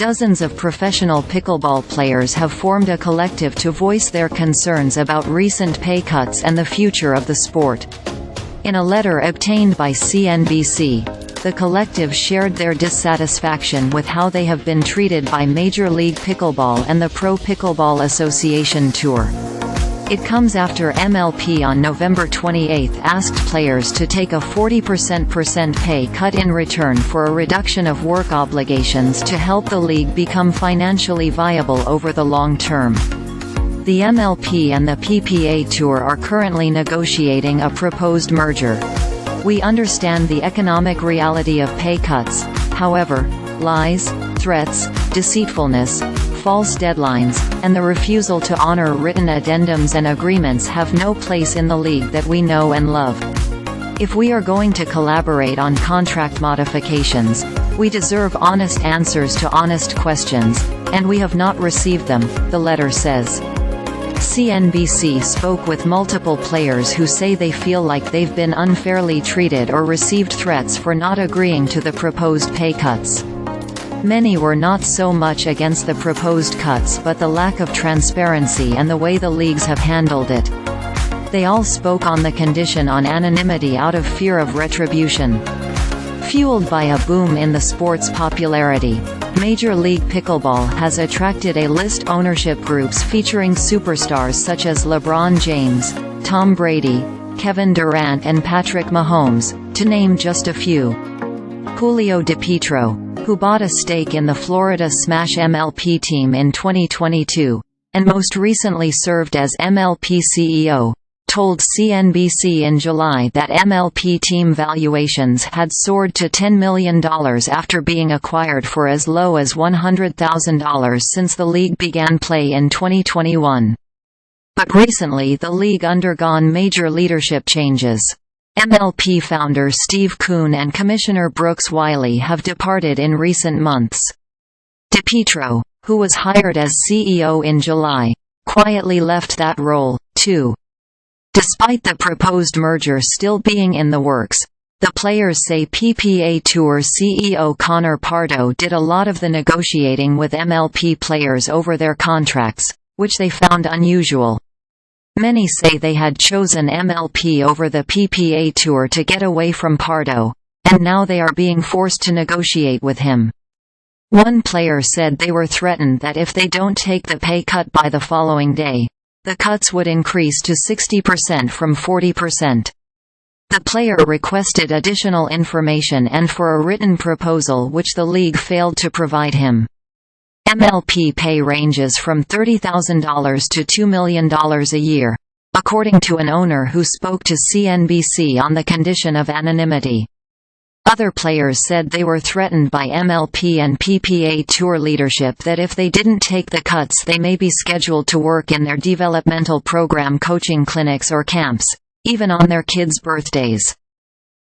Dozens of professional pickleball players have formed a collective to voice their concerns about recent pay cuts and the future of the sport. In a letter obtained by CNBC, the collective shared their dissatisfaction with how they have been treated by Major League Pickleball and the Pro Pickleball Association Tour. It comes after MLP on November 28 asked players to take a 40% pay cut in return for a reduction of work obligations to help the league become financially viable over the long term. The MLP and the PPA Tour are currently negotiating a proposed merger. We understand the economic reality of pay cuts, however, lies, threats, deceitfulness, false deadlines, and the refusal to honor written addendums and agreements have no place in the league that we know and love. If we are going to collaborate on contract modifications, we deserve honest answers to honest questions, and we have not received them, the letter says. CNBC spoke with multiple players who say they feel like they've been unfairly treated or received threats for not agreeing to the proposed pay cuts. Many were not so much against the proposed cuts but the lack of transparency and the way the leagues have handled it. They all spoke on the condition on anonymity out of fear of retribution. Fueled by a boom in the sport's popularity, Major League Pickleball has attracted A-list ownership groups featuring superstars such as LeBron James, Tom Brady, Kevin Durant and Patrick Mahomes, to name just a few. Julio DePietro, who bought a stake in the Florida Smash MLP team in 2022, and most recently served as MLP CEO, told CNBC in July that MLP team valuations had soared to $10 million after being acquired for as low as $100,000 since the league began play in 2021. But recently the league undergone major leadership changes. MLP founder Steve Kuhn and Commissioner Wiley have departed in recent months. DePietro, who was hired as CEO in July, quietly left that role, too. Despite the proposed merger still being in the works, the players say PPA Tour CEO Pardoe did a lot of the negotiating with MLP players over their contracts, which they found unusual. Many say they had chosen MLP over the PPA Tour to get away from Pardoe, and now they are being forced to negotiate with him. One player said they were threatened that if they don't take the pay cut by the following day, the cuts would increase to 60% from 40%. The player requested additional information and for a written proposal which the league failed to provide him. MLP pay ranges from $30,000 to $2 million a year, according to an owner who spoke to CNBC on the condition of anonymity. Other players said they were threatened by MLP and PPA Tour leadership that if they didn't take the cuts they may be scheduled to work in their developmental program coaching clinics or camps, even on their kids' birthdays.